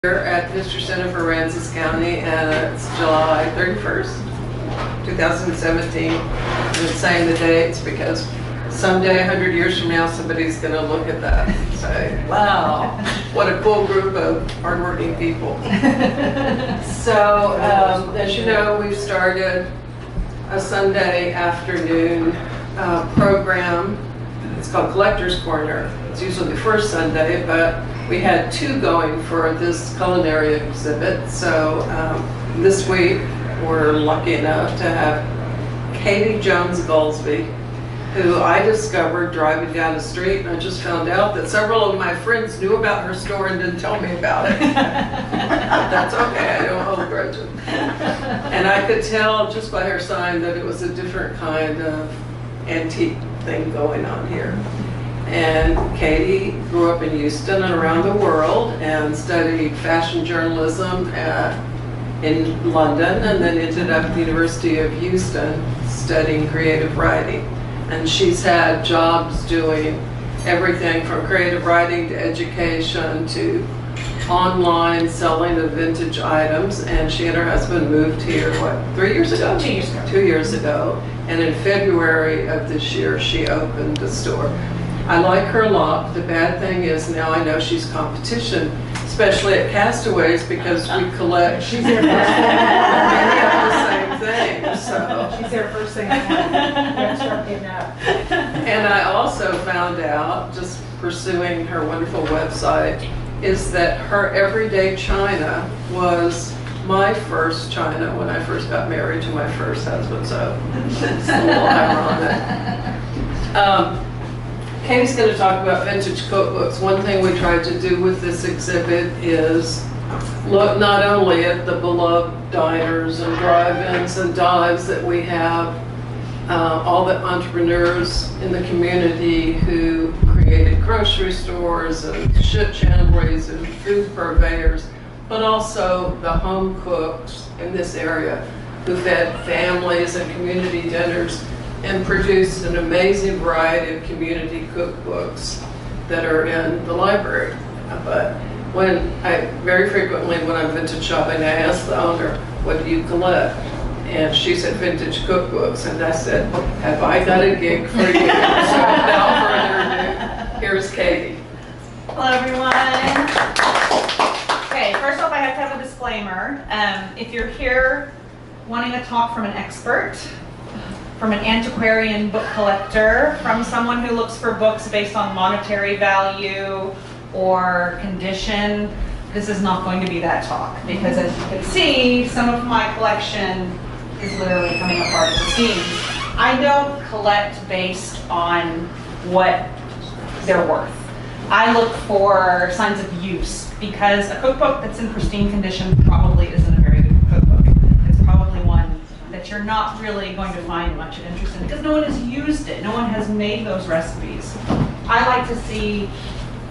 Here at Visitor Center for Aransas County, and it's July 31st, 2017. I've been saying the dates because someday, 100 years from now, somebody's going to look at that and say, wow, what a cool group of hardworking people. So, as you know, we've started a Sunday afternoon program. It's called Collector's Corner. It's usually the first Sunday, but we had two going for this culinary exhibit. So this week we're lucky enough to have Katy Jones-Gulsby, who I discovered driving down the street, and I just found out that several of my friends knew about her store and didn't tell me about it. That's okay, I don't hold grudges. And I could tell just by her sign that it was a different kind of antique thing going on here. And Katy grew up in Houston and around the world and studied fashion journalism in London, and then ended up at the University of Houston studying creative writing. And she's had jobs doing everything from creative writing to education to online selling of vintage items. And she and her husband moved here, what, 3 years ago? 2 years ago. 2 years ago. And in February of this year, she opened the store. I like her a lot. The bad thing is now I know she's competition, especially at Castaways, because we collect. She's there first thing. Many of the same things. So. She's there first thing. Yeah, start getting up. And I also found out, just pursuing her wonderful website, is that her everyday china was my first china when I first got married to my first husband. So it's a little ironic. Katy's going to talk about vintage cookbooks. One thing we tried to do with this exhibit is look not only at the beloved diners and drive-ins and dives that we have, all the entrepreneurs in the community who created grocery stores and ship chandleries and food purveyors, but also the home cooks in this area who fed families and community dinners and produced an amazing variety of community cookbooks that are in the library. But very frequently when I'm vintage shopping, I ask the owner, what do you collect? And she said, vintage cookbooks. And I said, have I got a gig for you? So without further ado, here's Katy. Hello, everyone. Okay, first off, I have to have a disclaimer. If you're here wanting to talk from an expert, from an antiquarian book collector, from someone who looks for books based on monetary value or condition, this is not going to be that talk, because as you can see, some of my collection is literally coming apart at the seams. I don't collect based on what they're worth. I look for signs of use, because a cookbook that's in pristine condition probably isn't a very good cookbook. It's probably one that you're not really going to find much of interest in, because no one has used it. No one has made those recipes. I like to see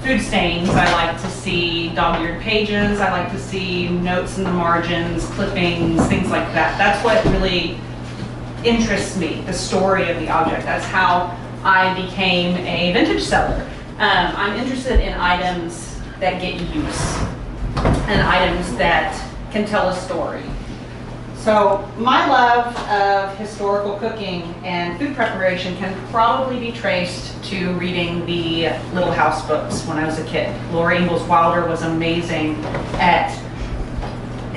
food stains. I like to see dog-eared pages. I like to see notes in the margins, clippings, things like that. That's what really interests me, the story of the object. That's how I became a vintage seller. I'm interested in items that get use and items that can tell a story. So my love of historical cooking and food preparation can probably be traced to reading the Little House books when I was a kid. Laura Ingalls Wilder was amazing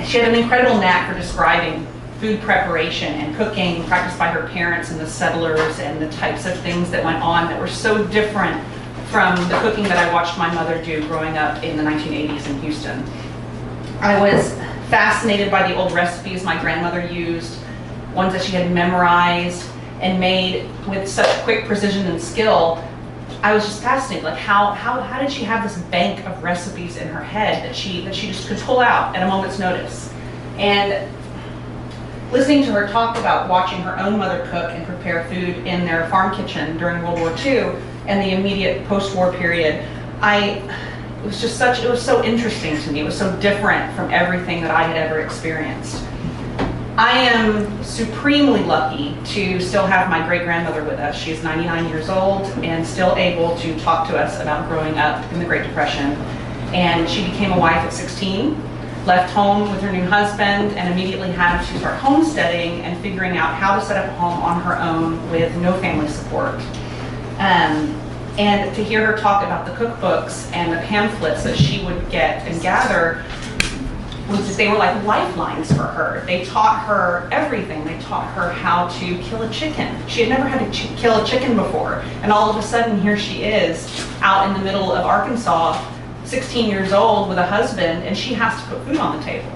she had an incredible knack for describing food preparation and cooking practiced by her parents and the settlers, and the types of things that went on that were so different from the cooking that I watched my mother do growing up in the 1980s in Houston. I was fascinated by the old recipes my grandmother used, ones that she had memorized and made with such quick precision and skill. I was just fascinated, like how did she have this bank of recipes in her head that she just could pull out at a moment's notice? And listening to her talk about watching her own mother cook and prepare food in their farm kitchen during World War II and the immediate post-war period, it was so interesting to me. It was so different from everything that I had ever experienced. I am supremely lucky to still have my great-grandmother with us. She is 99 years old and still able to talk to us about growing up in the Great Depression And she became a wife at 16, left home with her new husband, and immediately had to start homesteading and figuring out how to set up a home on her own with no family support. And to hear her talk about the cookbooks and the pamphlets that she would get and gather, was just, they were like lifelines for her. They taught her everything. They taught her how to kill a chicken. She had never had to kill a chicken before. And all of a sudden, here she is out in the middle of Arkansas, 16 years old with a husband, and she has to put food on the table.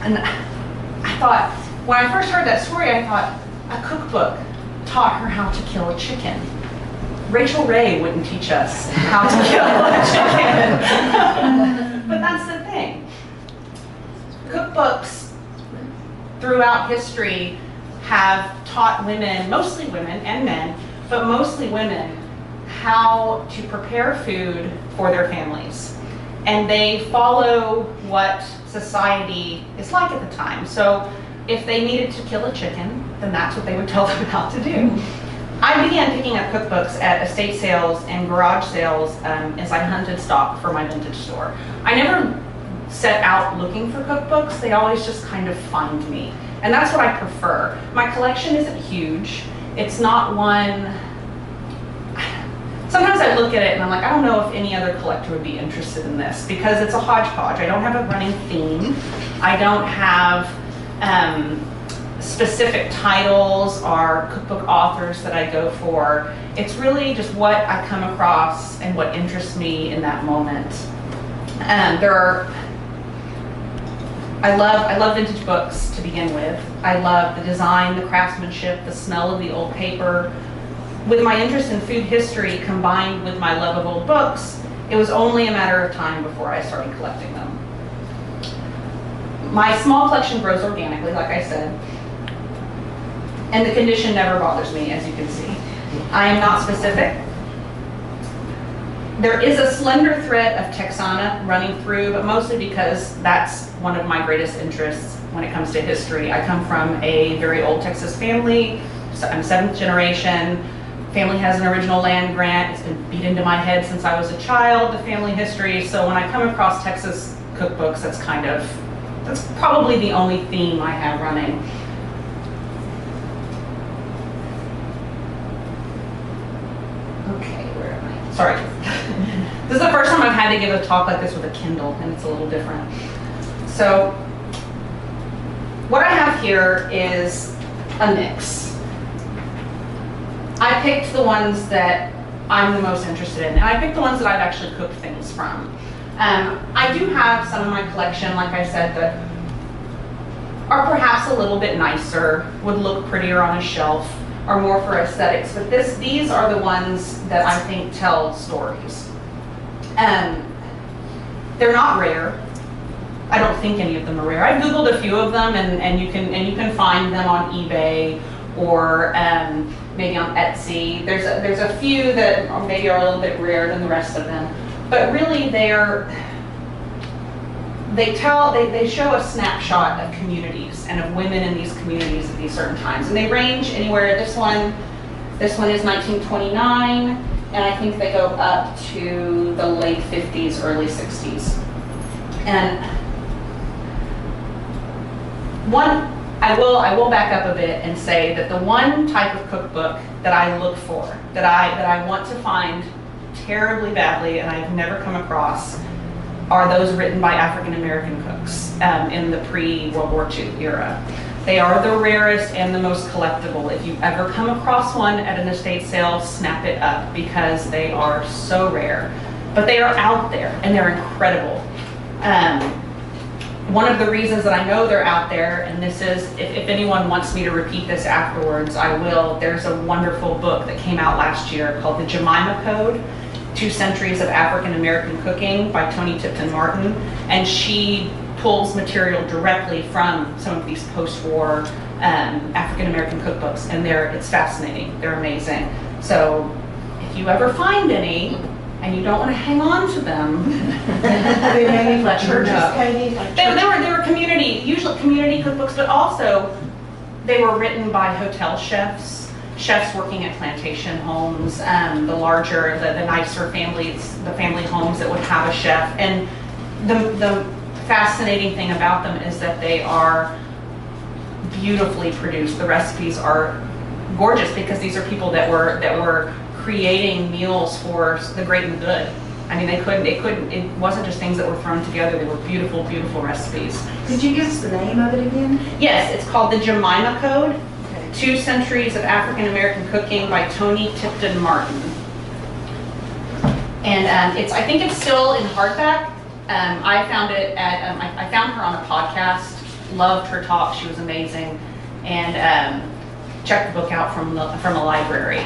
And I thought, when I first heard that story, I thought, a cookbook taught her how to kill a chicken. Rachel Ray wouldn't teach us how to kill a chicken. But that's the thing. Cookbooks throughout history have taught women, mostly women and men, but mostly women, how to prepare food for their families. And they follow what society is like at the time. So if they needed to kill a chicken, then that's what they would tell them how to do. I began picking up cookbooks at estate sales and garage sales as I hunted stock for my vintage store. I never set out looking for cookbooks. They always just kind of find me. And that's what I prefer. My collection isn't huge. It's not one... Sometimes I look at it and I'm like, I don't know if any other collector would be interested in this, because it's a hodgepodge. I don't have a running theme. I don't have specific titles or cookbook authors that I go for. It's really just what I come across and what interests me in that moment. I love vintage books to begin with. I love the design, the craftsmanship, the smell of the old paper. With my interest in food history combined with my love of old books, it was only a matter of time before I started collecting them. My small collection grows organically, like I said, and the condition never bothers me, as you can see. I am not specific. There is a slender thread of Texana running through, but mostly because that's one of my greatest interests when it comes to history. I come from a very old Texas family. I'm 7th generation. Family has an original land grant. It's been beat into my head since I was a child, the family history. So when I come across Texas cookbooks, that's probably the only theme I have running. Okay, where am I? Sorry. This is the first time I've had to give a talk like this with a Kindle, and it's a little different. So what I have here is a mix. I picked the ones that I'm the most interested in, and I picked the ones that I've actually cooked things from. I do have some in my collection, like I said, that are perhaps a little bit nicer, would look prettier on a shelf, are more for aesthetics, but these are the ones that I think tell stories. They're not rare. I don't think any of them are rare. I Googled a few of them, and you can find them on eBay or maybe on Etsy. There's a few that maybe are a little bit rarer than the rest of them, but really they show a snapshot of communities and of women in these communities at these certain times, and they range anywhere. This one is 1929, and I think they go up to the late 50s, early 60s. And I will back up a bit and say that the one type of cookbook that I look for, that I want to find terribly badly, and I've never come across, are those written by African American cooks in the pre-World War II era. They are the rarest and the most collectible. If you ever come across one at an estate sale, snap it up, because they are so rare. But they are out there, and they're incredible. One of the reasons that I know they're out there, and this is, if anyone wants me to repeat this afterwards, I will. There's a wonderful book that came out last year called The Jemima Code, 2 Centuries of African American Cooking by Toni Tipton Martin, and she pulls material directly from some of these post-war African American cookbooks, and it's fascinating. They're amazing. So if you ever find any, and you don't want to hang on to them, They made like churches, Katy. they were community, usually community cookbooks, but also they were written by hotel chefs chefs working at plantation homes, the larger, the nicer families, the family homes that would have a chef. And the fascinating thing about them is that they are beautifully produced. The recipes are gorgeous because these are people that were creating meals for the great and the good. I mean, it wasn't just things that were thrown together. They were beautiful, beautiful recipes. Could you give us the name of it again? Yes, it's called the Jemima Code, Okay. 2 Centuries of African American Cooking by Toni Tipton Martin. And I think it's still in hardback. I found it at, I found her on a podcast, loved her talk, she was amazing, and checked the book out from a library.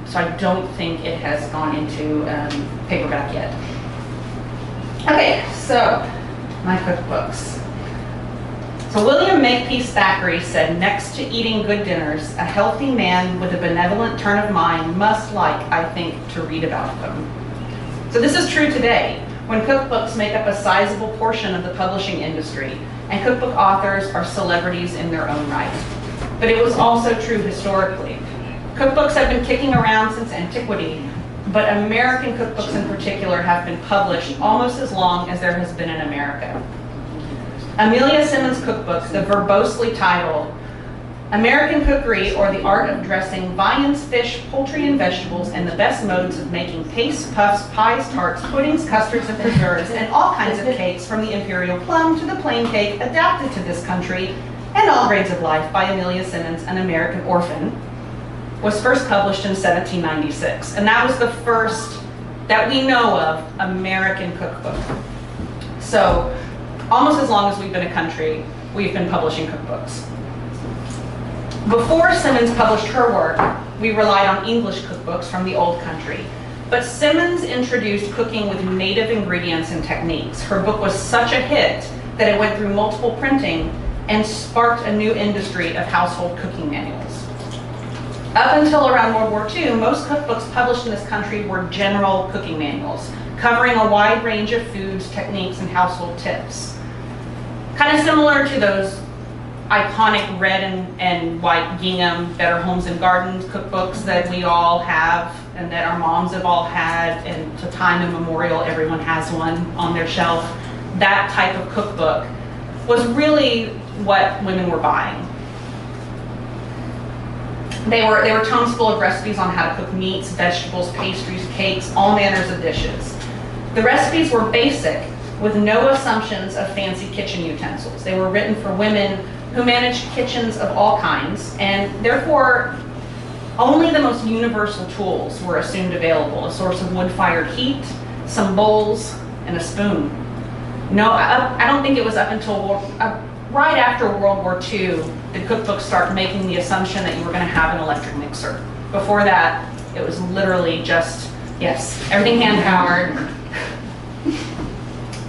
So I don't think it has gone into paperback yet. Okay, so my cookbooks. So William Makepeace Thackeray said, next to eating good dinners, a healthy man with a benevolent turn of mind must like, I think, to read about them. So this is true today, when cookbooks make up a sizable portion of the publishing industry, and cookbook authors are celebrities in their own right. But it was also true historically. Cookbooks have been kicking around since antiquity, but American cookbooks in particular have been published almost as long as there has been in America. Amelia Simmons' cookbook, the verbosely titled American Cookery or the Art of Dressing Viands, Fish, Poultry, and Vegetables, and the Best Modes of Making Pastes, Puffs, Pies, Tarts, Puddings, Custards, and Preserves, and all kinds of cakes from the imperial plum to the plain cake adapted to this country and all grades of life by Amelia Simmons, an American orphan, was first published in 1796. And that was the first that we know of American cookbook. So almost as long as we've been a country, we've been publishing cookbooks. Before Simmons published her work, we relied on English cookbooks from the old country. But Simmons introduced cooking with native ingredients and techniques. Her book was such a hit that it went through multiple printing and sparked a new industry of household cooking manuals. Up until around World War II, most cookbooks published in this country were general cooking manuals, covering a wide range of foods, techniques, and household tips. Kind of similar to those iconic red and white gingham Better Homes and Gardens cookbooks that we all have and that our moms have all had, and to time immemorial everyone has one on their shelf. That type of cookbook was really what women were buying. They were tomes full of recipes on how to cook meats, vegetables, pastries, cakes, all manners of dishes. The recipes were basic with no assumptions of fancy kitchen utensils. They were written for women who managed kitchens of all kinds, and therefore only the most universal tools were assumed available: a source of wood-fired heat, some bowls, and a spoon. No, I don't think it was up until right after World War II did cookbooks start making the assumption that you were going to have an electric mixer. Before that, it was literally just, yes, everything hand-powered.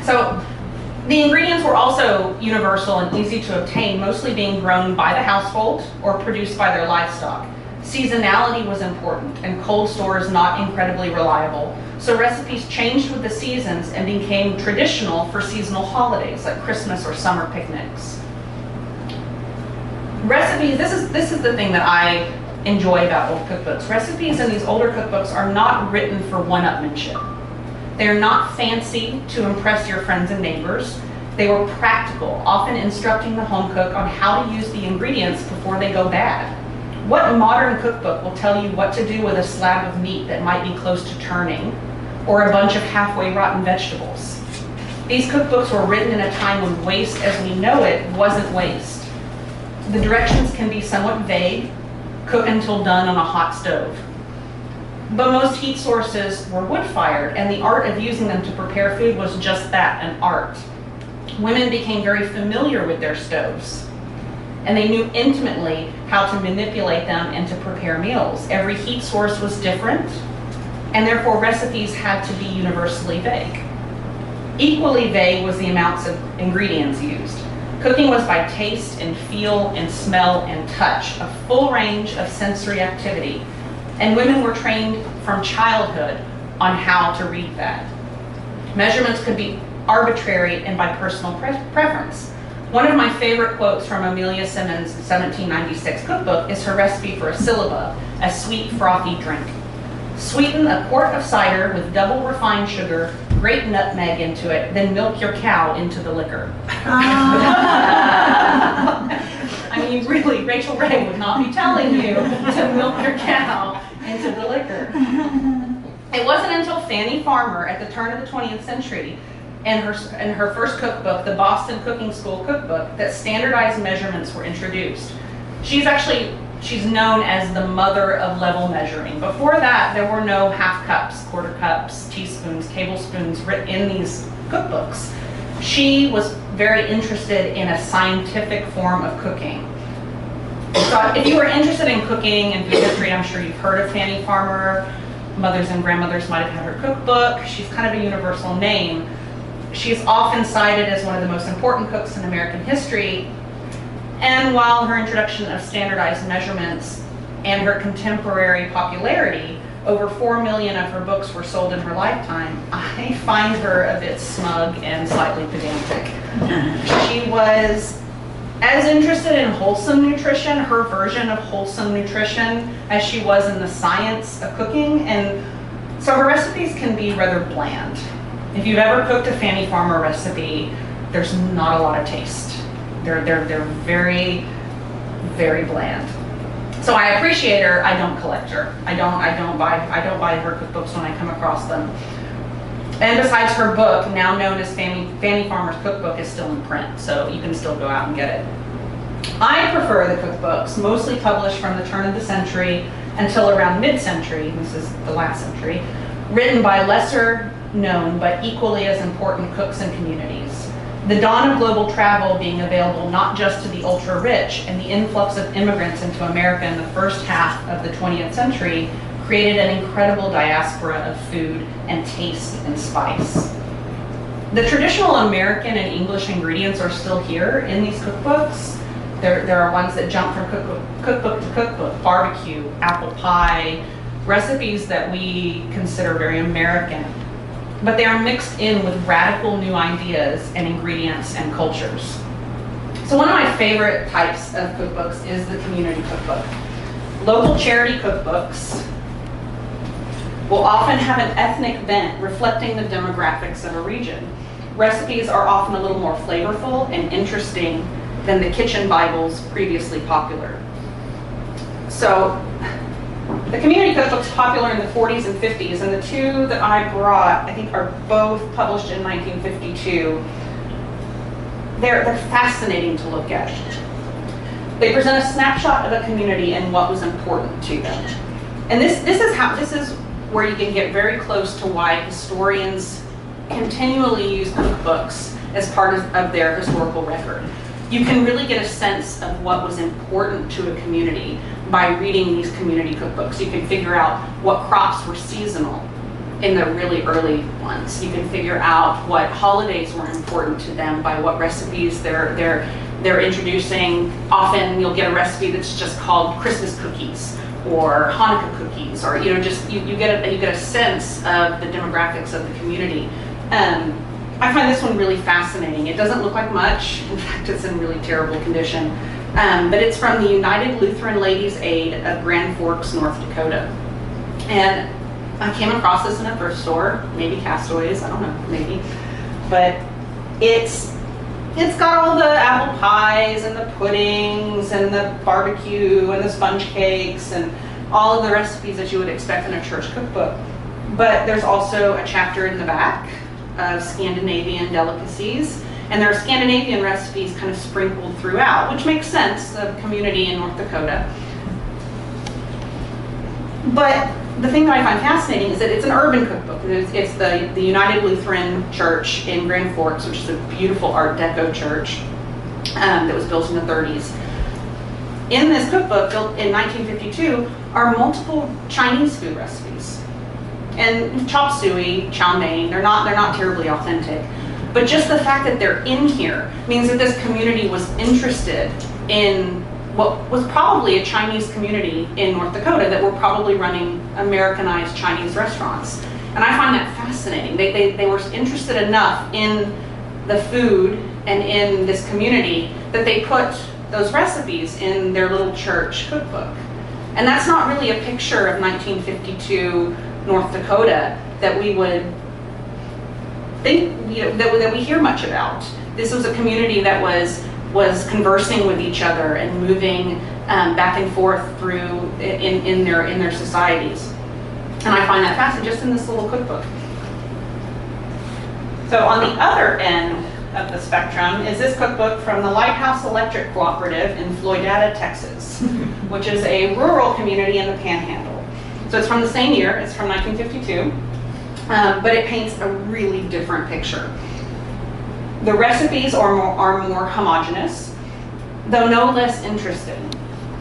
So the ingredients were also universal and easy to obtain, mostly being grown by the household or produced by their livestock. Seasonality was important, and cold stores not incredibly reliable. So recipes changed with the seasons and became traditional for seasonal holidays like Christmas or summer picnics. Recipes, this is the thing that I enjoy about old cookbooks. Recipes in these older cookbooks are not written for one-upmanship. They're not fancy to impress your friends and neighbors. They were practical, often instructing the home cook on how to use the ingredients before they go bad. What modern cookbook will tell you what to do with a slab of meat that might be close to turning, or a bunch of halfway rotten vegetables? These cookbooks were written in a time when waste as we know it wasn't waste. The directions can be somewhat vague: cook until done on a hot stove. But most heat sources were wood-fired, and the art of using them to prepare food was just that, an art. Women became very familiar with their stoves, and they knew intimately how to manipulate them and to prepare meals. Every heat source was different, and therefore recipes had to be universally vague. Equally vague was the amounts of ingredients used. Cooking was by taste and feel and smell and touch, a full range of sensory activity. And women were trained from childhood on how to read that. Measurements could be arbitrary and by personal preference. One of my favorite quotes from Amelia Simmons' 1796 cookbook is her recipe for a syllabub, a sweet frothy drink. Sweeten a quart of cider with double refined sugar, grate nutmeg into it, then milk your cow into the liquor. I mean, really, Rachel Ray would not be telling you to milk your cow into the liquor. It wasn't until Fanny Farmer at the turn of the 20th century and her first cookbook, the Boston Cooking School Cookbook, that standardized measurements were introduced. She's known as the mother of level measuring. Before that, there were no half cups, quarter cups, teaspoons, tablespoons written in these cookbooks. She was very interested in a scientific form of cooking. So if you were interested in cooking and food history, I'm sure you've heard of Fanny Farmer. Mothers and grandmothers might have had her cookbook. She's kind of a universal name. She's often cited as one of the most important cooks in American history. And while her introduction of standardized measurements and her contemporary popularity, over 4 million of her books were sold in her lifetime, I find her a bit smug and slightly pedantic. She was as interested in wholesome nutrition, her version of wholesome nutrition, as she was in the science of cooking, and so her recipes can be rather bland. If you've ever cooked a Fanny Farmer recipe, there's not a lot of taste. They're very, very bland. So I appreciate her. I don't collect her. I don't buy her cookbooks when I come across them. And besides, her book, now known as Fanny Farmer's Cookbook, is still in print, so you can still go out and get it. I prefer the cookbooks, mostly published from the turn of the century until around mid-century. This is the last century, written by lesser known but equally as important cooks and communities. The dawn of global travel being available not just to the ultra-rich and the influx of immigrants into America in the first half of the 20th century created an incredible diaspora of food and taste and spice. The traditional American and English ingredients are still here in these cookbooks. There are ones that jump from cookbook to cookbook, barbecue, apple pie, recipes that we consider very American. But they are mixed in with radical new ideas and ingredients and cultures. So one of my favorite types of cookbooks is the community cookbook. Local charity cookbooks will often have an ethnic bent reflecting the demographics of a region. Recipes are often a little more flavorful and interesting than the kitchen Bibles previously popular. So the community cookbooks popular in the 40s and 50s, and the two that I brought, I think, are both published in 1952. They're fascinating to look at. They present a snapshot of a community and what was important to them. And this is where you can get very close to why historians continually use cookbooks as part of their historical record. You can really get a sense of what was important to a community by reading these community cookbooks. You can figure out what crops were seasonal in the really early ones. You can figure out what holidays were important to them by what recipes they're introducing. Often you'll get a recipe that's just called Christmas cookies or Hanukkah cookies, or you get a sense of the demographics of the community. I find this one really fascinating. It doesn't look like much. In fact, it's in really terrible condition. But it's from the United Lutheran Ladies' Aid of Grand Forks, North Dakota. And I came across this in a thrift store, maybe Castaways, I don't know, maybe. But it's got all the apple pies and the puddings and the barbecue and the sponge cakes and all of the recipes that you would expect in a church cookbook. But there's also a chapter in the back of Scandinavian delicacies, and there are Scandinavian recipes kind of sprinkled throughout, which makes sense, the community in North Dakota. But the thing that I find fascinating is that it's an urban cookbook. It's the United Lutheran Church in Grand Forks, which is a beautiful Art Deco church that was built in the 30s. In this cookbook, built in 1952, are multiple Chinese food recipes. And chop suey, chow mein, they're not terribly authentic. But just the fact that they're in here means that this community was interested in what was probably a Chinese community in North Dakota that were probably running Americanized Chinese restaurants. And I find that fascinating. They were interested enough in the food and in this community that they put those recipes in their little church cookbook. And that's not really a picture of 1952 North Dakota that we would think, that we hear much about. This was a community that was conversing with each other and moving back and forth through in their societies. And I find that fascinating just in this little cookbook. So on the other end of the spectrum is this cookbook from the Lighthouse Electric Cooperative in Floydada, Texas, which is a rural community in the Panhandle. So it's from the same year, it's from 1952, but it paints a really different picture. The recipes are more homogeneous, though no less interesting.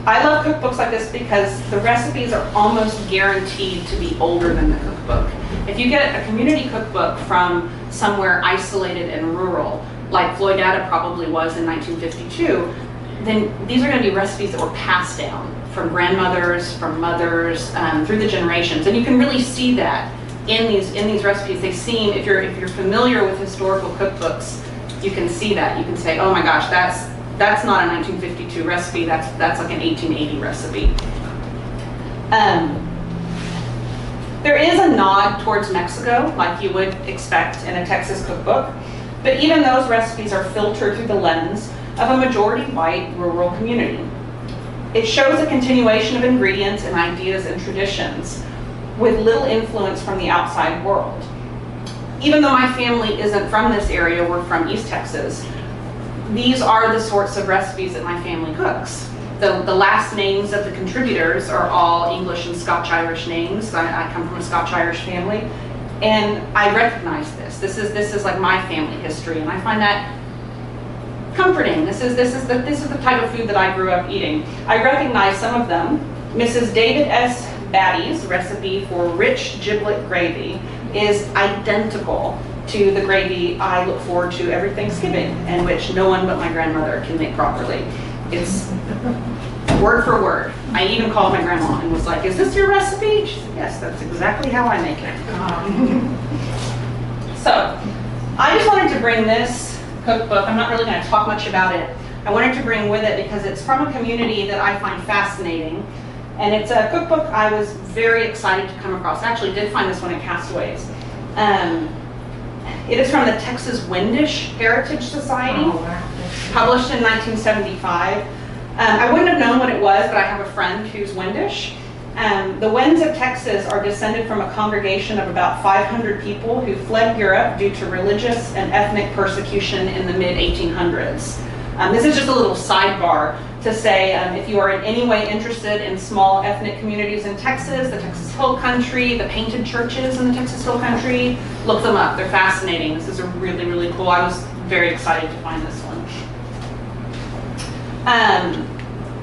I love cookbooks like this because the recipes are almost guaranteed to be older than the cookbook. If you get a community cookbook from somewhere isolated and rural, like Floydada probably was in 1952, then these are going to be recipes that were passed down from grandmothers, from mothers, through the generations. And you can really see that in these recipes. They seem, if you're familiar with historical cookbooks, you can see that. You can say, oh my gosh, that's not a 1952 recipe, that's like an 1880 recipe. There is a nod towards Mexico, like you would expect in a Texas cookbook, but even those recipes are filtered through the lens of a majority white rural community. It shows a continuation of ingredients and ideas and traditions with little influence from the outside world. Even though my family isn't from this area, we're from East Texas, these are the sorts of recipes that my family cooks. The last names of the contributors are all English and Scotch-Irish names. I come from a Scotch-Irish family, and I recognize this. This is like my family history, and I find that comforting. This is the type of food that I grew up eating. I recognize some of them. Mrs. David S. Batty's recipe for rich giblet gravy is identical to the gravy I look forward to every Thanksgiving, and which no one but my grandmother can make properly. It's word for word. I even called my grandma and was like, is this your recipe? She said, yes, that's exactly how I make it. So, I just wanted to bring this cookbook. I'm not really going to talk much about it. I wanted to bring with it because it's from a community that I find fascinating. And it's a cookbook I was very excited to come across. I actually did find this one at Castaways. It is from the Texas Wendish Heritage Society, published in 1975. I wouldn't have known what it was, but I have a friend who's Wendish. The Wends of Texas are descended from a congregation of about 500 people who fled Europe due to religious and ethnic persecution in the mid-1800s. This is just a little sidebar to say if you are in any way interested in small ethnic communities in Texas, the Texas Hill Country, the painted churches in the Texas Hill Country, look them up. They're fascinating. This is a really, really cool. I was very excited to find this one.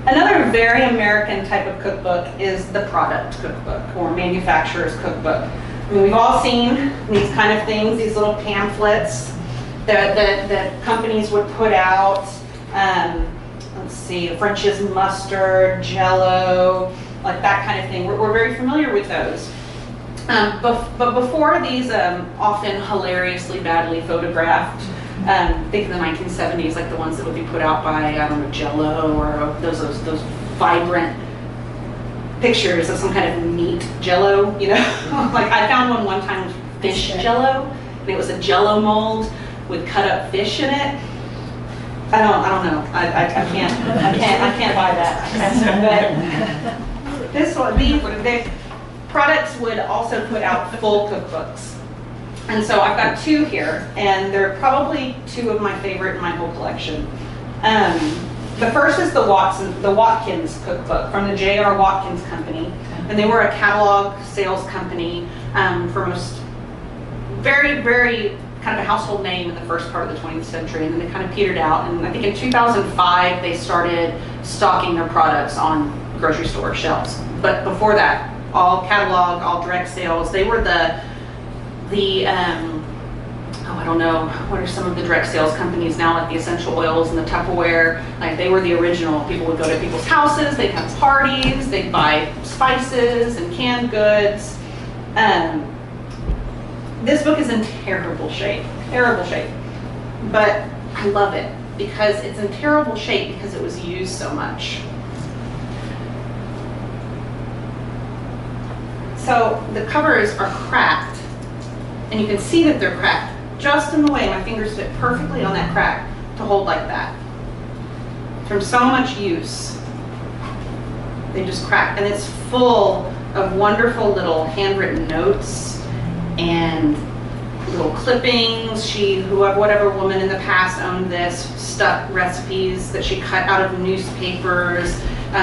Another very American type of cookbook is the product cookbook or manufacturer's cookbook. I mean, we've all seen these kind of things, these little pamphlets that companies would put out. Let's see, French's mustard, Jell-O, like that kind of thing. We're very familiar with those. But before these often hilariously badly photographed, think of the 1970s, like the ones that would be put out by, I don't know, Jell-O or those vibrant pictures of some kind of meat Jell-O, you know? Like I found one time with fish Jell-O, and it was a Jell-O mold with cut up fish in it. I don't know. I can't buy that. But this one, the products would also put out full cookbooks. And so I've got two here, and they're probably two of my favorite in my whole collection. The first is the Watkins cookbook from the J.R. Watkins Company. And they were a catalog sales company for most, very, very kind of a household name in the first part of the 20th century, and then they kind of petered out. And I think in 2005, they started stocking their products on grocery store shelves. But before that, all catalog, all direct sales. They were I don't know, what are some of the direct sales companies now, like the essential oils and the Tupperware? Like they were the original. People would go to people's houses, they'd have parties, they'd buy spices and canned goods. This book is in terrible shape, but I love it because it's in terrible shape because it was used so much. So the covers are cracked, and you can see that they're cracked just in the way my fingers fit perfectly on that crack to hold like that. From so much use, they just crack, and it's full of wonderful little handwritten notes and little clippings. Whatever woman in the past owned this, stuck recipes that she cut out of newspapers.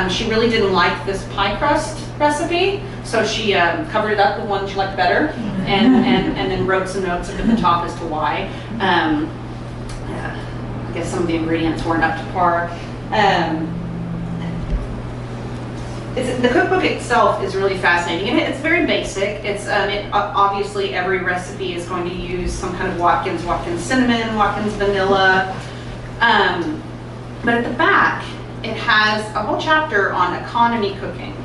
She really didn't like this pie crust recipe, so she covered it up with one she liked better, and then wrote some notes up at the top as to why. I guess some of the ingredients weren't up to par. The cookbook itself is really fascinating, and it's very basic. Obviously every recipe is going to use some kind of Watkins cinnamon, Watkins vanilla, but at the back it has a whole chapter on economy cooking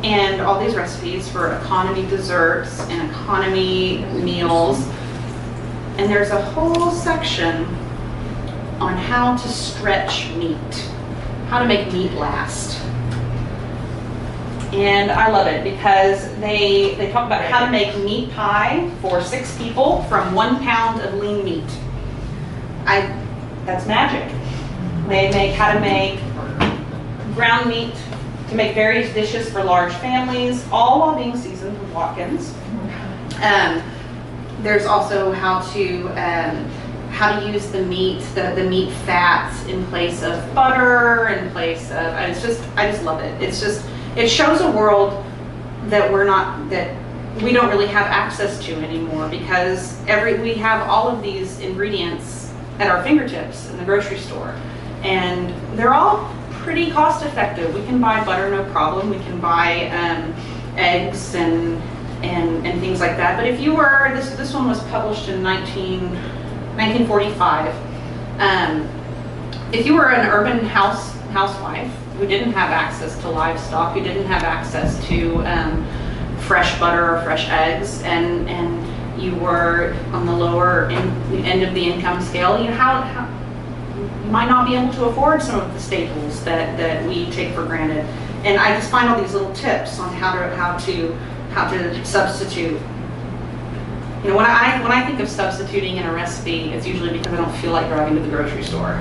and all these recipes for economy desserts and economy meals, and there's a whole section on how to stretch meat, how to make meat last. And I love it because they talk about how to make meat pie for 6 people from 1 pound of lean meat. That's magic. They make how to make ground meat to make various dishes for large families, all while being seasoned with Watkins. There's also how to use the meat, the meat fats in place of butter, in place of, I just love it. It shows a world that we don't really have access to anymore, because we have all of these ingredients at our fingertips in the grocery store, and they're all pretty cost effective. We can buy butter no problem. We can buy eggs and things like that. But if you were, this one was published in 1945. If you were an urban housewife who didn't have access to livestock, who didn't have access to fresh butter or fresh eggs, and you were on the lower end of the income scale, you might not be able to afford some of the staples that we take for granted. And I just find all these little tips on how to substitute. You know, when I think of substituting in a recipe, it's usually because I don't feel like driving to the grocery store.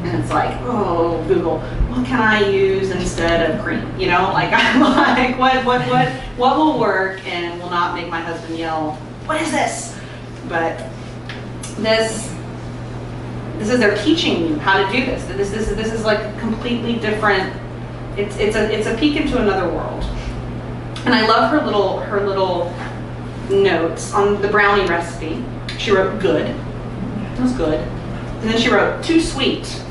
And it's like, oh, Google, what can I use instead of cream? You know, like I'm like, what will work and will not make my husband yell, what is this? But this is, they're teaching you how to do this. This is like a completely different. It's a peek into another world. And I love her little notes on the brownie recipe. She wrote good. It was good. And then she wrote too sweet.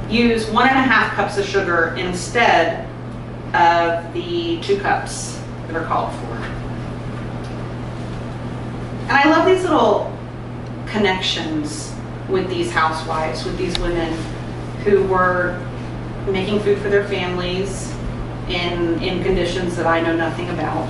Use 1.5 cups of sugar instead of the 2 cups that are called for. And I love these little connections with these housewives, with these women who were making food for their families in conditions that I know nothing about.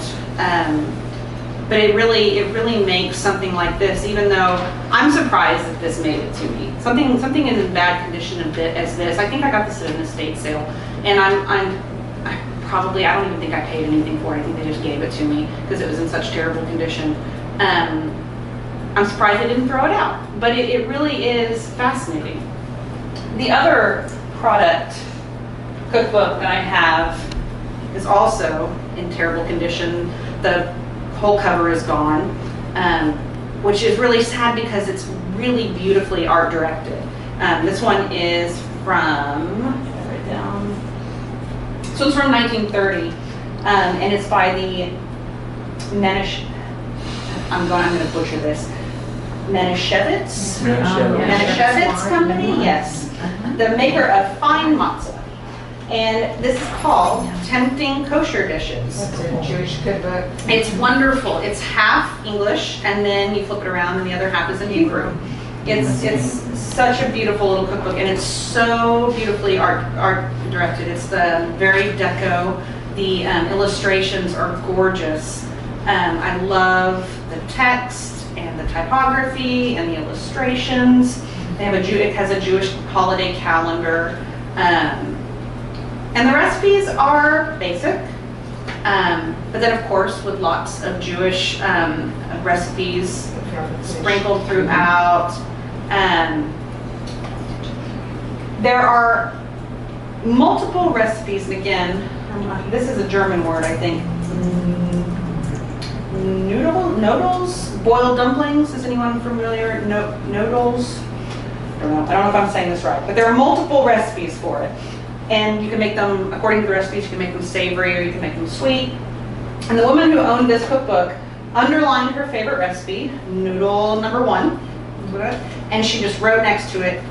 But it really makes something like this, even though I'm surprised that this made it to me. Something is in bad condition as this. I think I got this at an estate sale, and I don't even think I paid anything for it. I think they just gave it to me because it was in such terrible condition. I'm surprised they didn't throw it out, but it really is fascinating. The other product cookbook that I have is also in terrible condition. The whole cover is gone, which is really sad because it's really beautifully art directed. This one is from, so it's from 1930, and it's by the I'm going to butcher this, Manischewitz Company, yes. The maker of fine matzah. And this is called Tempting Kosher Dishes. That's a Jewish cookbook. It's wonderful. It's half English, and then you flip it around, and the other half is in Hebrew. It's such a beautiful little cookbook, and it's so beautifully art directed. It's very deco. The illustrations are gorgeous. I love the text and the the typography and the illustrations. They have it has a Jewish holiday calendar. And the recipes are basic, but then of course with lots of Jewish recipes sprinkled throughout. There are multiple recipes, and again, this is a German word, I think. Noodles, boiled dumplings. Is anyone familiar? Noodles. I don't know if I'm saying this right, but there are multiple recipes for it. And you can make them, according to the recipes, you can make them savory or you can make them sweet. And the woman who owned this cookbook underlined her favorite recipe, noodle number 1, and she just wrote next to it,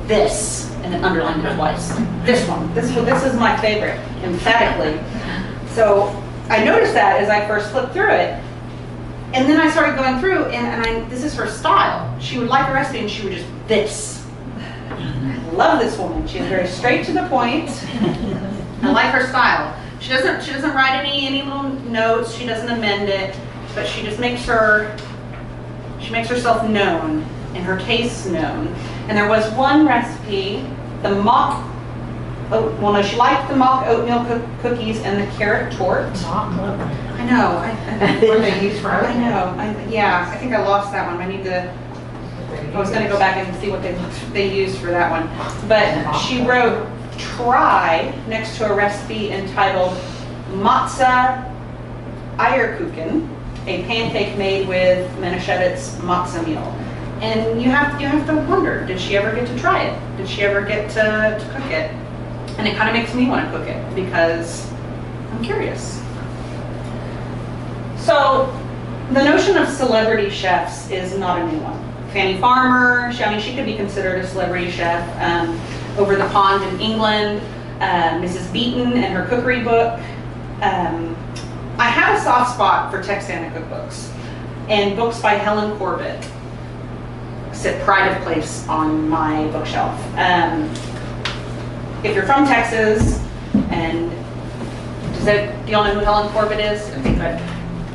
this, and then underlined it twice. This one, this is my favorite, emphatically. So I noticed that as I first flipped through it. And then I started going through, and this is her style. She would like a recipe and she would just, this. I love this woman. She is very straight to the point. I like her style. She doesn't write any little notes. She doesn't amend it, but she just makes herself known and her tastes known. And there was one recipe, the mock. Well, no, she liked the mock oatmeal cookies and the carrot tort. I know. What they use for I know. Yeah, I think I lost that one. I was going to go back and see what they used for that one. But she wrote try next to a recipe entitled Matzah Eierkuchen, a pancake made with Manischewitz matzah meal. And you have to wonder, did she ever get to try it? Did she ever get to cook it? And it kind of makes me want to cook it because I'm curious. So the notion of celebrity chefs is not a new one. Fanny Farmer, she could be considered a celebrity chef. Over the pond in England, Mrs. Beaton and her cookery book. I have a soft spot for Texana cookbooks, and books by Helen Corbett sit pride of place on my bookshelf. If you're from Texas, and do y'all know who Helen Corbett is? Okay, good.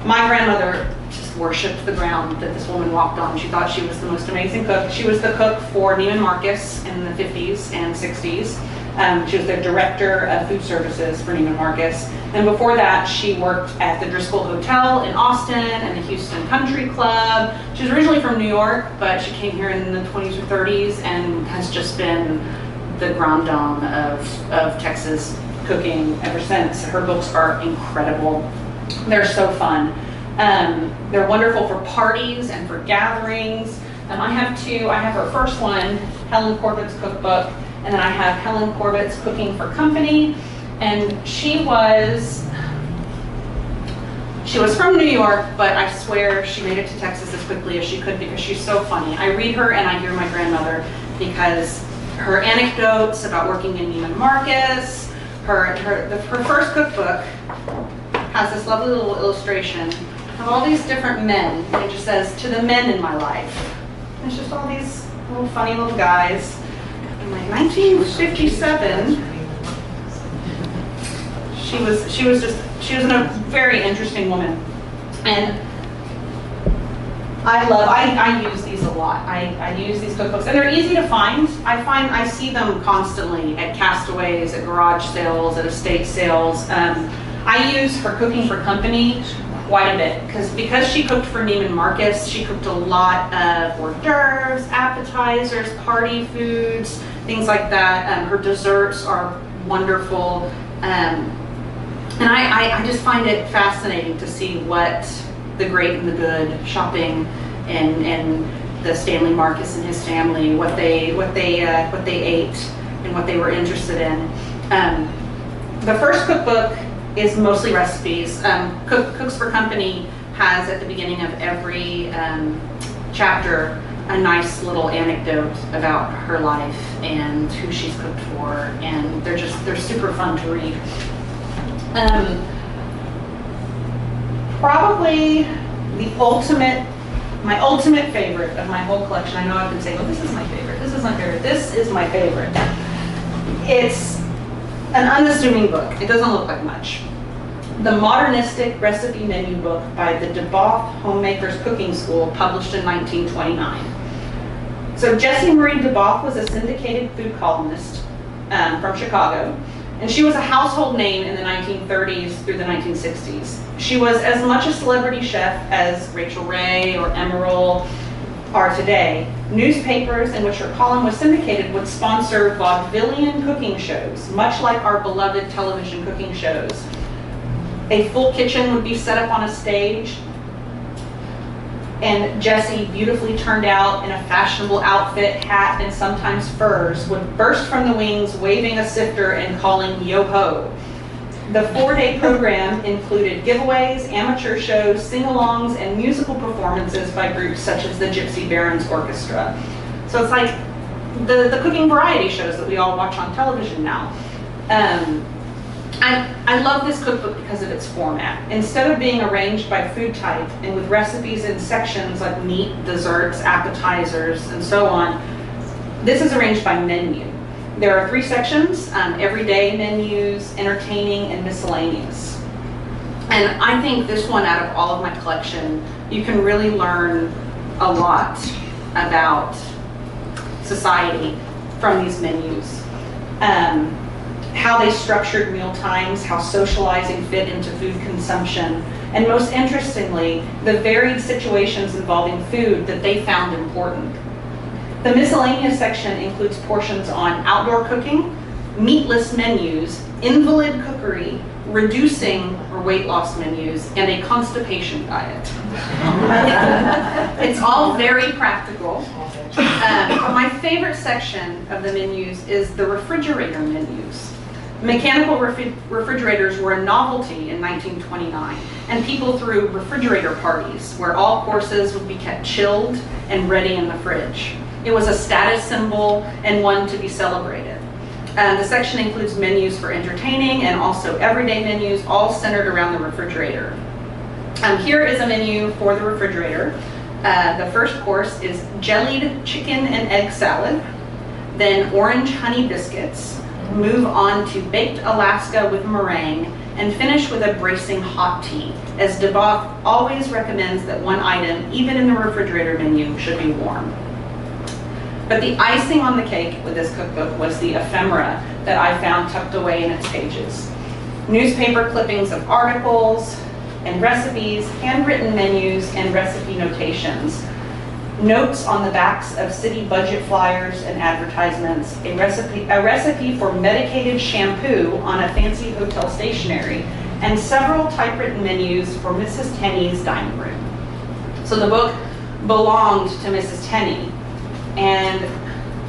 My grandmother just worshipped the ground that this woman walked on. She thought she was the most amazing cook. She was the cook for Neiman Marcus in the 50s and 60s. She was the director of food services for Neiman Marcus. And before that, she worked at the Driscoll Hotel in Austin and the Houston Country Club. She was originally from New York, but she came here in the 20s or 30s and has just been the grande dame of Texas cooking ever since. Her books are incredible. They're so fun. They're wonderful for parties and for gatherings. I have two. I have her first one, Helen Corbett's cookbook, and then I have Helen Corbett's Cooking for Company. And she was from New York, but I swear she made it to Texas as quickly as she could because she's so funny. I read her and I hear my grandmother because her anecdotes about working in Neiman Marcus, her first cookbook has this lovely little illustration of all these different men. And it just says, to the men in my life. And it's just all these little funny little guys. In like 1957, she was a very interesting woman. And I use these a lot. I use these cookbooks, and they're easy to find. I see them constantly at castaways, at garage sales, at estate sales. I use her Cooking for Company quite a bit because she cooked for Neiman Marcus. She cooked a lot of hors d'oeuvres, appetizers, party foods, things like that. Her desserts are wonderful. And I just find it fascinating to see what the great and the good shopping and the Stanley Marcus and his family, what they ate and what they were interested in. The first cookbook is mostly recipes. Cooks for Company has at the beginning of every chapter a nice little anecdote about her life and who she's cooked for, and they're super fun to read. Probably my ultimate favorite of my whole collection. I know I've been saying, oh, this is my favorite, this is my favorite, this is my favorite. It's an unassuming book. It doesn't look like much. The Modernistic Recipe Menu Book by the DeBoff Homemakers Cooking School, published in 1929. So Jessie Marie DeBoff was a syndicated food columnist from Chicago, and she was a household name in the 1930s through the 1960s. She was as much a celebrity chef as Rachel Ray or Emerald are today. Newspapers in which her column was syndicated would sponsor vaudevillian cooking shows, much like our beloved television cooking shows. A full kitchen would be set up on a stage, and Jessie, beautifully turned out in a fashionable outfit, hat, and sometimes furs, would burst from the wings waving a sifter and calling yo-ho. The 4-day program included giveaways, amateur shows, sing-alongs, and musical performances by groups such as the Gypsy Barons Orchestra. So it's like the cooking variety shows that we all watch on television now. I love this cookbook because of its format. Instead of being arranged by food type and with recipes in sections like meat, desserts, appetizers, and so on, this is arranged by menu. There are 3 sections: everyday menus, entertaining, and miscellaneous. And I think this one, out of all of my collection, you can really learn a lot about society from these menus. How they structured meal times, how socializing fit into food consumption, and most interestingly, the varied situations involving food that they found important. The miscellaneous section includes portions on outdoor cooking, meatless menus, invalid cookery, reducing or weight loss menus, and a constipation diet. It's all very practical. But my favorite section of the menus is the refrigerator menus. Mechanical refrigerators were a novelty in 1929, and people threw refrigerator parties where all courses would be kept chilled and ready in the fridge. It was a status symbol and one to be celebrated. The section includes menus for entertaining and also everyday menus, all centered around the refrigerator. Here is a menu for the refrigerator. The first course is jellied chicken and egg salad, then orange honey biscuits, move on to baked Alaska with meringue, and finish with a bracing hot tea, as DeBoff always recommends that one item, even in the refrigerator menu, should be warm. But the icing on the cake with this cookbook was the ephemera that I found tucked away in its pages. Newspaper clippings of articles and recipes, handwritten menus, and recipe notations. Notes on the backs of city budget flyers and advertisements, a recipe for medicated shampoo on a fancy hotel stationery, and several typewritten menus for Mrs. Tenney's dining room. So the book belonged to Mrs. Tenney, and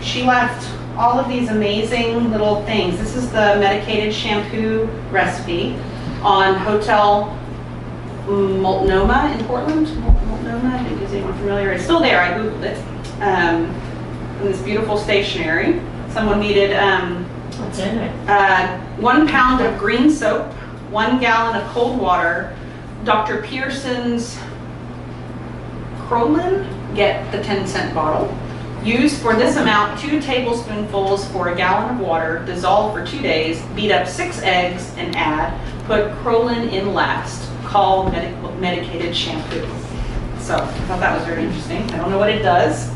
she left all of these amazing little things. This is the medicated shampoo recipe on Hotel Multnomah in Portland. Multnomah, is anyone familiar? It's still there, I Googled it. In this beautiful stationery. Someone needed What's in it? 1 pound of green soap, 1 gallon of cold water, Dr. Pearson's Crolin, get the 10-cent bottle. Use for this amount 2 tablespoonfuls for a gallon of water, dissolve for 2 days, beat up 6 eggs, and add. Put Crolin in last. Call medicated shampoo. So I thought that was very interesting. I don't know what it does.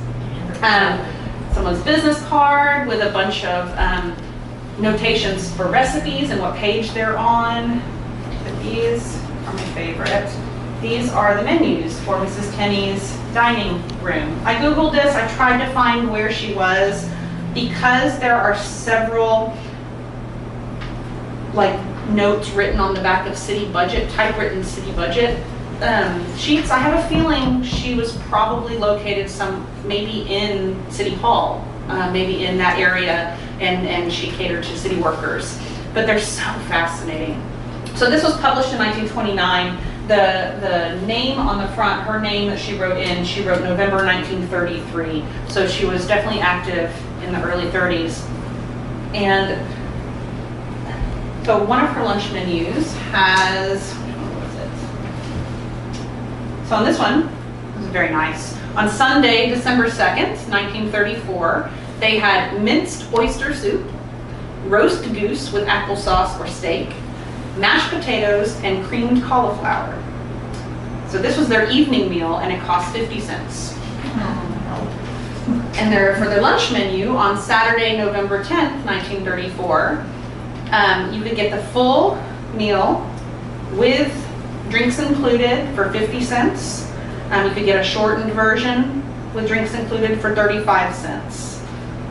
Someone's business card with a bunch of notations for recipes and what page they're on. But these are my favorite. These are the menus for Mrs. Tenney's dining room. I Googled this. I tried to find where she was, because there are several notes written on the back of city budget, typewritten city budget sheets. I have a feeling she was probably located maybe in City Hall, maybe in that area, and she catered to city workers. But they're so fascinating. So this was published in 1929. The name on the front, her name that she wrote November 1933. So she was definitely active in the early 30s. And so one of her lunch menus has, what was it? So on this one, this is very nice. On Sunday, December 2nd, 1934, they had minced oyster soup, roast goose with applesauce or steak, mashed potatoes, and creamed cauliflower. So this was their evening meal, and it cost 50 cents. And for their lunch menu on Saturday, November 10th, 1934, you could get the full meal with drinks included for 50 cents. You could get a shortened version with drinks included for 35 cents.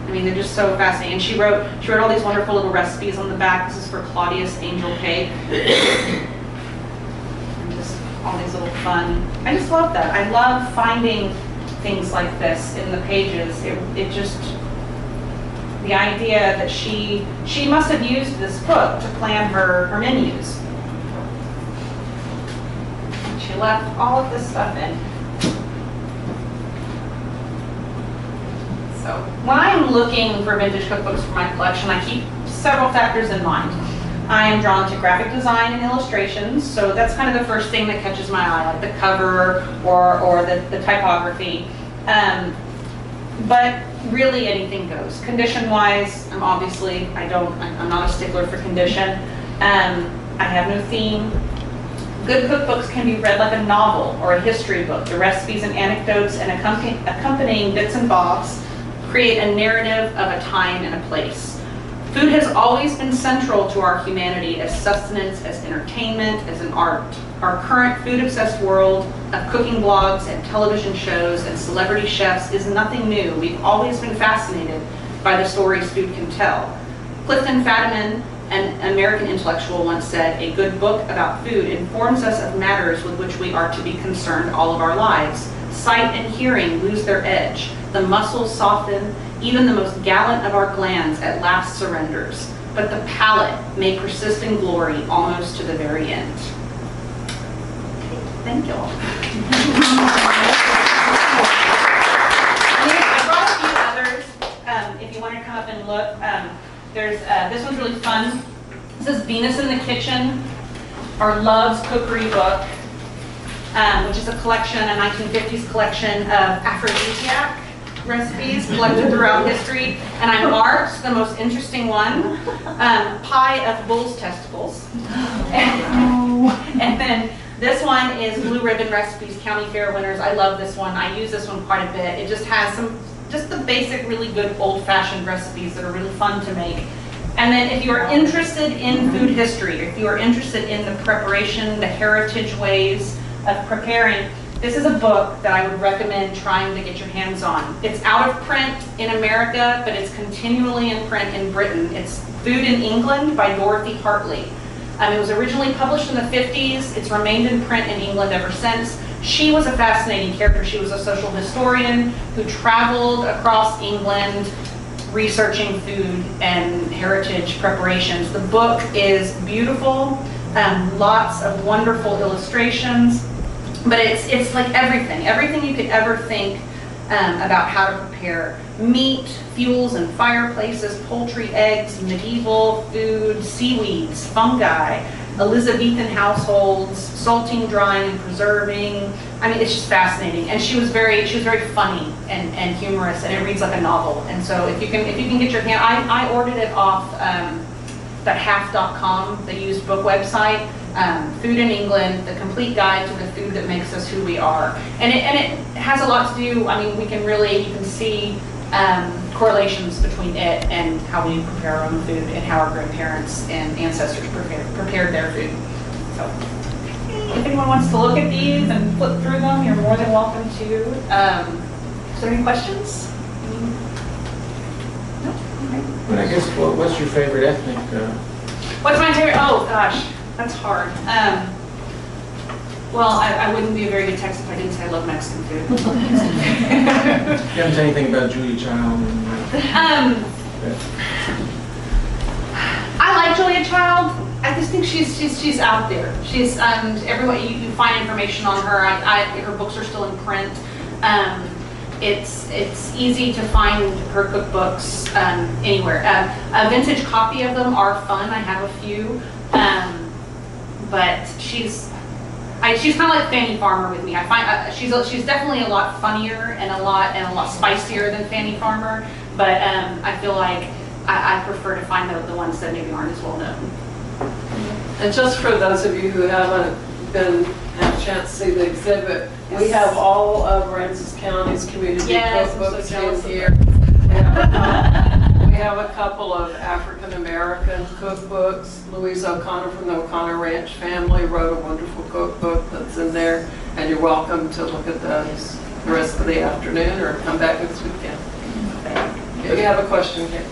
I mean, they're just so fascinating. And she wrote all these wonderful little recipes on the back. This is for Claudia's Angel Cake. And just all these little fun. I just love that. I love finding things like this in the pages. It just, the idea that she must have used this book to plan her menus. She left all of this stuff in. So when I'm looking for vintage cookbooks for my collection, I keep several factors in mind. I am drawn to graphic design and illustrations, so that's kind of the first thing that catches my eye, like the cover or the typography. But really anything goes. Condition-wise, I'm not a stickler for condition. I have no theme. Good cookbooks can be read like a novel or a history book. The recipes and anecdotes and accompanying bits and bobs create a narrative of a time and a place. Food has always been central to our humanity as sustenance, as entertainment, as an art. Our current food-obsessed world of cooking blogs and television shows and celebrity chefs is nothing new. We've always been fascinated by the stories food can tell. Clifton Fadiman, an American intellectual, once said, "A good book about food informs us of matters with which we are to be concerned all of our lives. Sight and hearing lose their edge. The muscles soften. Even the most gallant of our glands at last surrenders. But the palate may persist in glory almost to the very end." Thank you all. I brought a few others. If you want to come up and look, there's this one's really fun. This is Venus in the Kitchen, our Love's Cookery book, which is a collection, a 1950s collection of aphrodisiac recipes collected throughout history. And I marked the most interesting one, pie of bull's testicles. And then this one is Blue Ribbon Recipes, County Fair winners. I love this one. I use this one quite a bit. It just has just the basic, really good old-fashioned recipes that are really fun to make. And then if you're interested in food history, if you are interested in the preparation, the heritage ways of preparing, this is a book that I would recommend trying to get your hands on. It's out of print in America, but it's continually in print in Britain. It's Food in England by Dorothy Hartley. It was originally published in the 50s. It's remained in print in England ever since. She was a fascinating character. She was a social historian who traveled across England researching food and heritage preparations. The book is beautiful, lots of wonderful illustrations, but it's like everything you could ever think about how to prepare meat, fuels and fireplaces, poultry, eggs, medieval food, seaweeds, fungi, Elizabethan households, salting, drying, and preserving. I mean, it's just fascinating. And she was very funny and humorous, and it reads like a novel. And so if you can get your hand, I ordered it off that half.com, the used book website. Food in England, the complete guide to the food that makes us who we are. And it has a lot to do, I mean, you can see correlations between it and how we prepare our own food and how our grandparents and ancestors prepared their food. So if anyone wants to look at these and flip through them, you're more than welcome to. Is there any questions? No? Okay. But I guess, what's your favorite ethnic? What's my favorite? Oh gosh, that's hard. Well, I wouldn't be a very good text if I didn't say I love Mexican food. You haven't said anything about Julia Child? I like Julia Child. I just think she's out there. She's everyone you find information on her. Her books are still in print. It's easy to find her cookbooks anywhere. A vintage copy of them are fun. I have a few, but she's kind of like Fanny Farmer with me. I find she's definitely a lot funnier and a lot spicier than Fanny Farmer. But I feel like I prefer to find the ones that maybe aren't as well known. And just for those of you who haven't had a chance to see the exhibit, we have all of Aransas County's community Yes, I'm so cookbooks jealous in of here. We have a couple of African American cookbooks. Louise O'Connor from the O'Connor Ranch family wrote a wonderful cookbook that's in there, and you're welcome to look at those the rest of the afternoon or come back next weekend. If you have a question, Kate.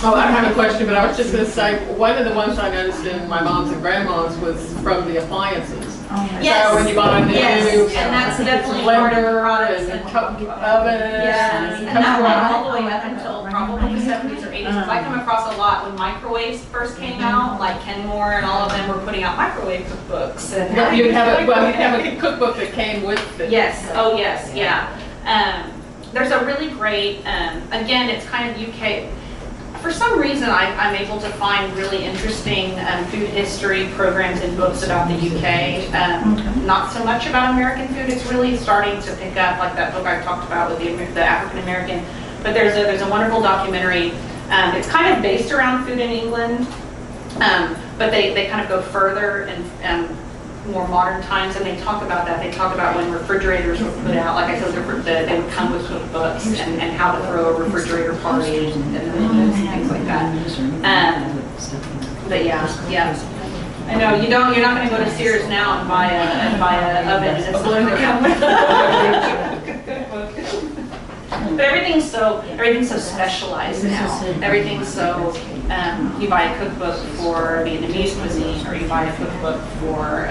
Oh, I have a question, but I was just going to say, one of the ones I noticed in my mom's and grandma's was from the appliances. Yes. So when you buy a new Yes, and that's definitely part of the blender products and and oven. Yes, and that went all the way up until probably the 70s or 80s. I come across a lot when microwaves first came out, like Kenmore and all of them were putting out microwave cookbooks. And Well, you'd have a cookbook that came with it. yes, oh yes, yeah. There's a really great, again, it's kind of UK. For some reason, I'm able to find really interesting food history programs and books about the UK. Not so much about American food. It's really starting to pick up, like that book I talked about with the African American. But there's a wonderful documentary. It's kind of based around food in England, but they kind of go further and more modern times, and they talk about that. They talk about when refrigerators were put out. Like I said, they would come with cookbooks and how to throw a refrigerator party and things like that. But yeah. I know you're not going to go to Sears now and buy a oven and a blender. But everything's so specialized now. Everything's so, you buy a cookbook for Vietnamese cuisine, or you buy a cookbook for,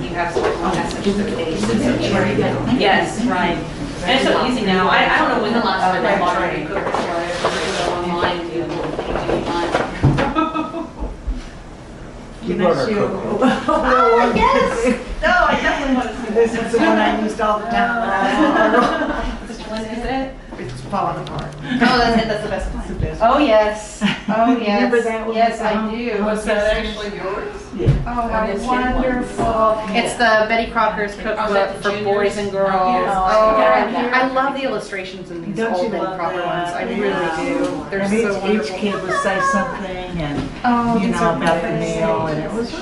you have one that's such 30 days. Yes, right. And it's so easy now. I don't know when the last time I bought a cookbook was. I go online and do You brought our cookbook. yes! No, I definitely want to see This is the one I used all the time. Which one is it? It's falling apart. Oh, that's the best one. Oh, yes. Oh, yes. Remember that one? Yes, I do. Was that actually yours? Oh, how wonderful. It's the Betty Crocker's cookbook for boys and girls. Oh, yeah. I love the illustrations in these Don't you old and love proper that? ones. I really do. They're And so each wonderful. kid would say something and, Oh, you these know, are about the amazing. meal, and it was. We're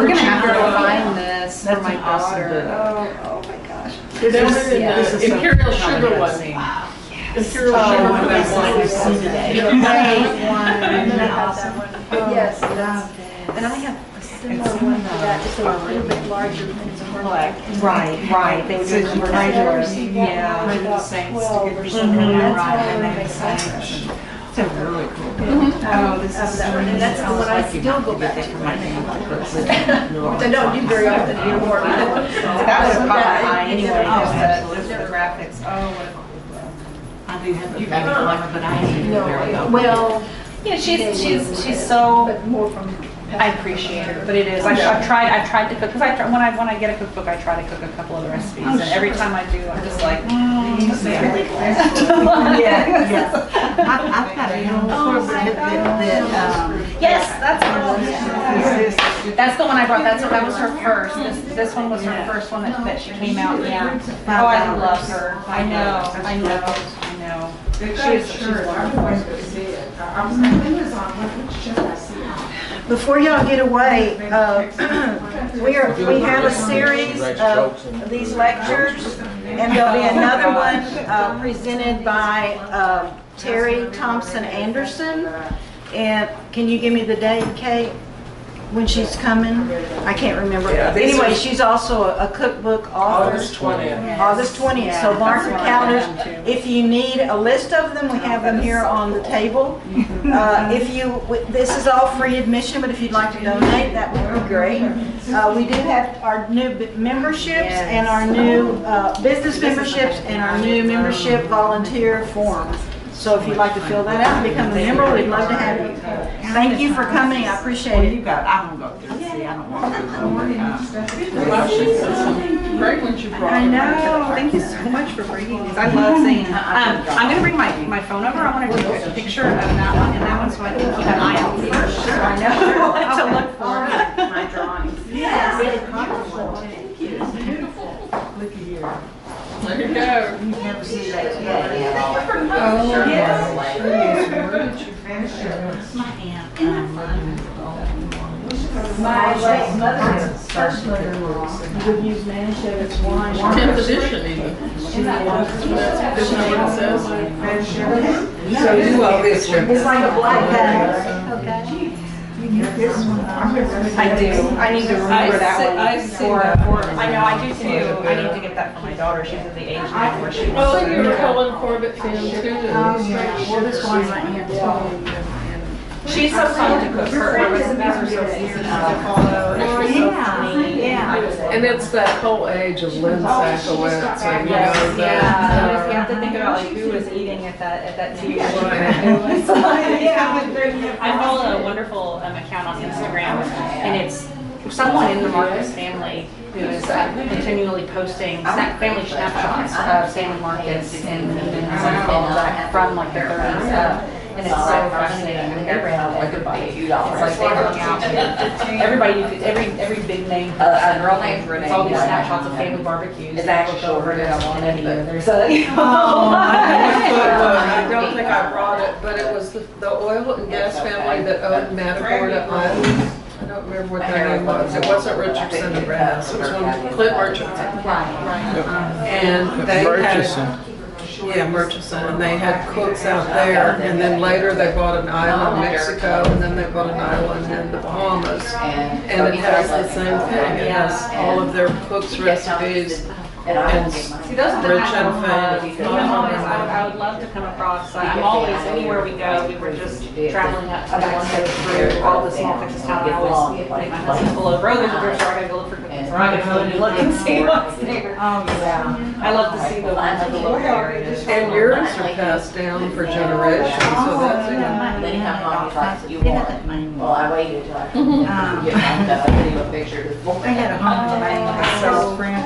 gonna have to find this for That's my an awesome daughter. book. Oh my gosh. There was This is the something Imperial I Sugar haven't one. seen. Imperial Oh, Sugar one for of that these like we see one. today. Great one. Isn't that awesome? Yes, Love that. and I have a similar It's one to that, just a little bit larger than it's a black. Right. They would do It's regular, yeah. pray to the saints to get your something right, and they would say. It's a really cool book. Oh, this is so And that's the one I still go back to. Which I don't do very often anymore. That was caught my eye anyway, just the graphics. Oh, what a cool book. I do have a favorite, but I didn't know very well. Well, yeah, she's so. But more from. I appreciate her, but it is. I've tried to cook because when I get a cookbook, I try to cook a couple of the recipes, and every time I do, I'm just like, this is really good. Yeah. I've got a little that Yes, that's the one I brought. That was her first. This one was her first one that she came out. Yeah. Oh, I love her. I know. She's wonderful. Before y'all get away, we have a series of these lectures, and there'll be another one presented by Terry Thompson Anderson. And can you give me the date, Kate, when she's coming? I can't remember. Yeah, these Anyway, are- she's also a cookbook author. August 20th. August 20th, so mark your calendars. If you need a list of them, we have them here on the table. This is all free admission, but if you'd like to donate, that would be great. We do have our new memberships and our new business memberships and our new membership volunteer forms. So if you'd like to fill that out and become a member, we'd love to have you. Thank you for coming, I appreciate it. I'm gonna go through and see, I don't want to. Great ones you brought. I know. Thank you so much for bringing these. I love seeing them. I'm going to bring my phone over. I want to take a picture of that one and that one so I can keep an eye out for it. So I know what to look for. My drawings. Yes. Thank you. Beautiful. Look here. There you go. You've never seen that yet. Oh, yes. My aunt. My mother's first mother-in-law would use Manischewitz wine. 10th edition even. Isn't that what it says? So you all this trip. It's like a black bag. I do. I need to remember that one. I see Or, that. I know, I do too. I need to get that for my daughter. She's at the age now where she Oh, wants you're a to. Colin Corbett fan too. Well, this one right here. She's so fun to cook. Her recipes are so easy to follow. And she's so funny. Yeah. And it's that whole age of Lynn Sakowitz and, you know, Yeah, that. you have to think about like who was eating at that TV. I follow a wonderful account on Instagram, and it's someone in the Marcus family who is continually posting family snapshots of Stanley Marcus and from like the 30s up. And it's so fascinating. And they're everybody. It's like they hung out with everybody. Every big name. Girl named Renee. It's all these snapshots of family barbecues. It's actually over to Kennedy. There's a. I don't think I brought it, but it was the oil and gas family that owned Matterport at Islands. I don't remember what their name was. It wasn't Richardson and Brass. It was one Clint Murchison. And they had. Yeah, Murchison, and they had cooks out there, and then later they bought an island in Mexico, and then they bought an island in the Bahamas. And it has the same thing. It has all of their cooks' recipes. And See, those are the rich kind and of fatty. I would love to come across. I'm always anywhere we go. We were just traveling up through all the small Texas towns. I always make my husband pull over. Oh, there's a grocery store. I gotta go look for cookies. Or I gotta go in and look and see what's there. Oh, yeah. I love to see the local areas. And yours are passed down for generations, so that's Then you have mommy likes that you Yeah, want. that mine. Well, I waited till I could get home to video picture this I morning. had a home name, my best friend,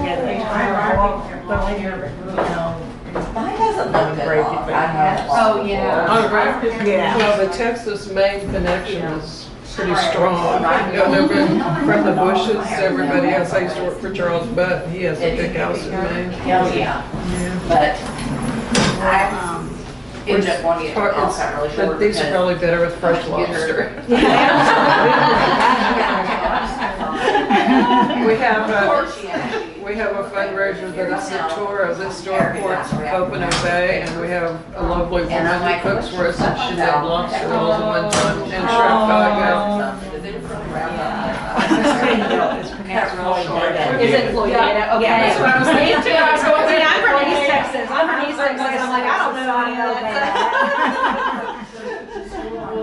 Mine doesn't look that long. I have. Oh, yeah. on record. Yeah. Well, the Texas-Maine connection is pretty strong. You know, they've been from the Bushes to everybody else. I used to work for Charles Butt, and he has a big house in Maine. Oh, yeah. But it just wanted to get But off, I'm really sure. these are probably better with fresh lobster. We have a fundraiser that is a tour of the historic ports of Pocono Bay, and we have a lovely woman who cooks for us, and she made lobster rolls at one time, and shrimp cocktail. Is it Florida? Okay. That's what I was thinking too. I was going, see, I'm from East Texas. I'm from East Texas. I'm like, I don't know any of that.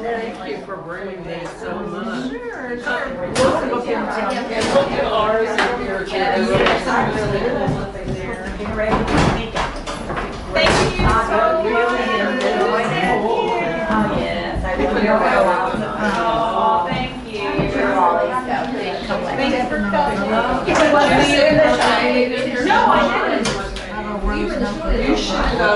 Thank you for bringing these so much. Sure. And look at ours and yours. Thank you so Oh, thank you. Thanks for coming. No, I didn't. You should go.